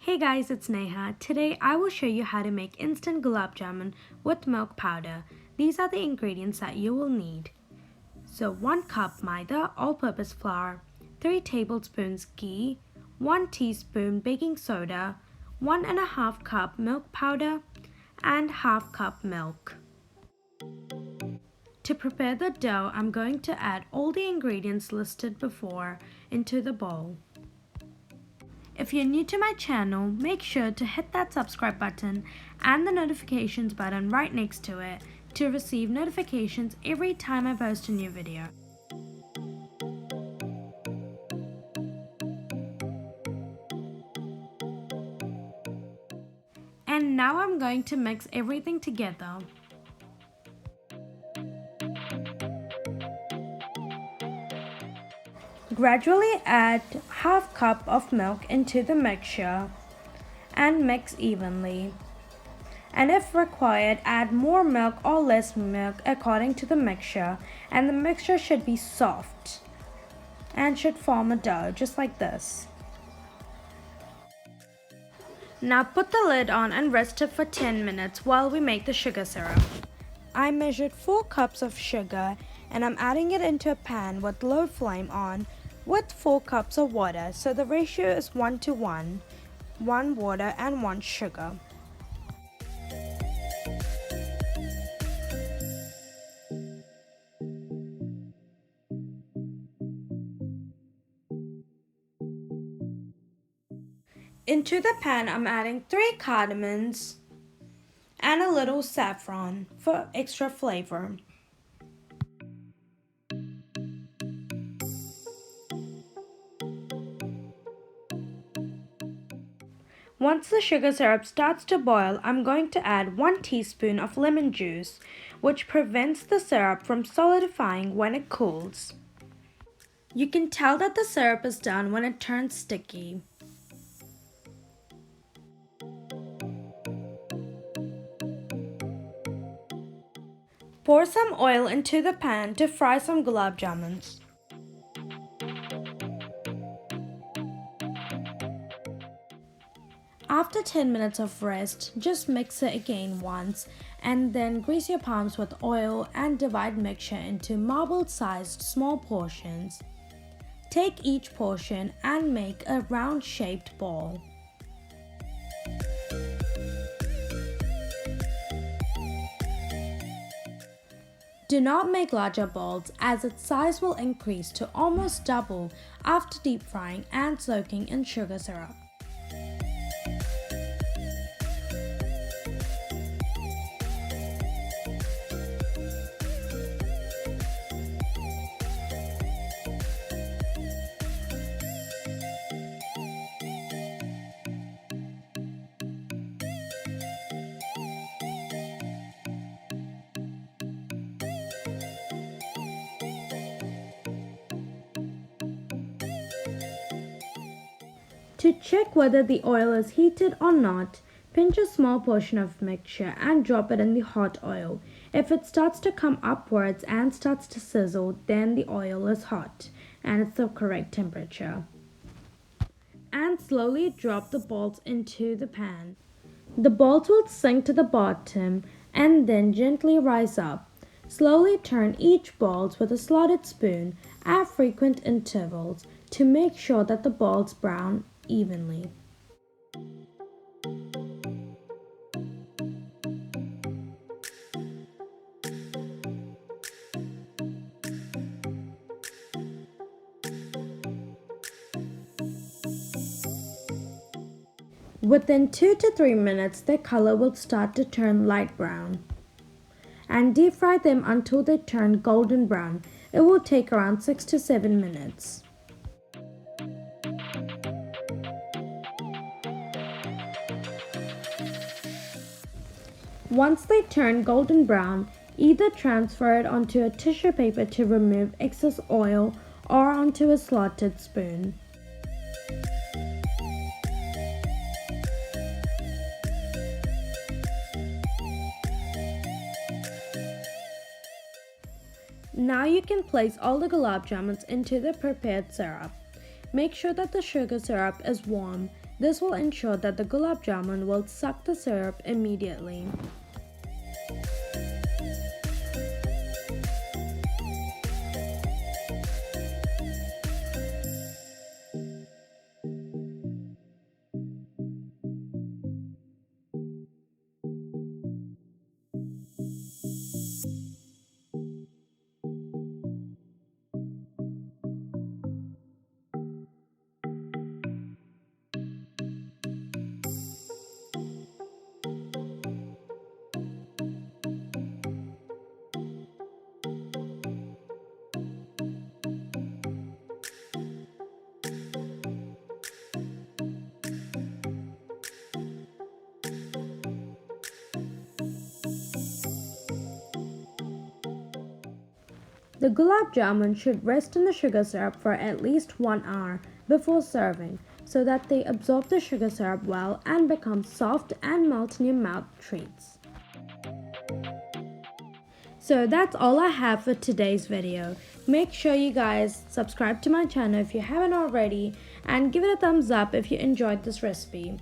Hey guys, it's Neha. Today I will show you how to make instant gulab jamun with milk powder. These are the ingredients that you will need. So 1 cup maida all-purpose flour, 3 tablespoons ghee, 1 teaspoon baking soda, 1.5 cup milk powder, and half cup milk. To prepare the dough, I'm going to add all the ingredients listed before into the bowl. If you're new to my channel, make sure to hit that subscribe button and the notifications button right next to it to receive notifications every time I post a new video. And now I'm going to mix everything together. Gradually add half cup of milk into the mixture and mix evenly. And if required, add more milk or less milk according to the mixture, and the mixture should be soft and should form a dough just like this. Now put the lid on and rest it for 10 minutes while we make the sugar syrup. I measured 4 cups of sugar and I'm adding it into a pan with low flame on with 4 cups of water, so the ratio is 1:1, 1 water and 1 sugar. Into the pan, I'm adding 3 cardamoms and a little saffron for extra flavor. Once the sugar syrup starts to boil, I'm going to add 1 teaspoon of lemon juice, which prevents the syrup from solidifying when it cools. You can tell that the syrup is done when it turns sticky. Pour some oil into the pan to fry some gulab jamuns. After 10 minutes of rest, just mix it again once and then grease your palms with oil and divide mixture into marble-sized small portions. Take each portion and make a round-shaped ball. Do not make larger balls as its size will increase to almost double after deep frying and soaking in sugar syrup. To check whether the oil is heated or not, pinch a small portion of mixture and drop it in the hot oil. If it starts to come upwards and starts to sizzle, then the oil is hot and it's the correct temperature. And slowly drop the balls into the pan. The balls will sink to the bottom and then gently rise up. Slowly turn each balls with a slotted spoon at frequent intervals to make sure that the balls brown evenly. Within 2 to 3 minutes, their color will start to turn light brown. And deep fry them until they turn golden brown. It will take around 6 to 7 minutes. Once they turn golden brown, either transfer it onto a tissue paper to remove excess oil or onto a slotted spoon. Now you can place all the gulab jamuns into the prepared syrup. Make sure that the sugar syrup is warm, This will ensure that the gulab jamun will suck the syrup immediately. The gulab jamun should rest in the sugar syrup for at least 1 hour before serving so that they absorb the sugar syrup well and become soft and melt in your mouth treats. So that's all I have for today's video. Make sure you guys subscribe to my channel if you haven't already and give it a thumbs up if you enjoyed this recipe.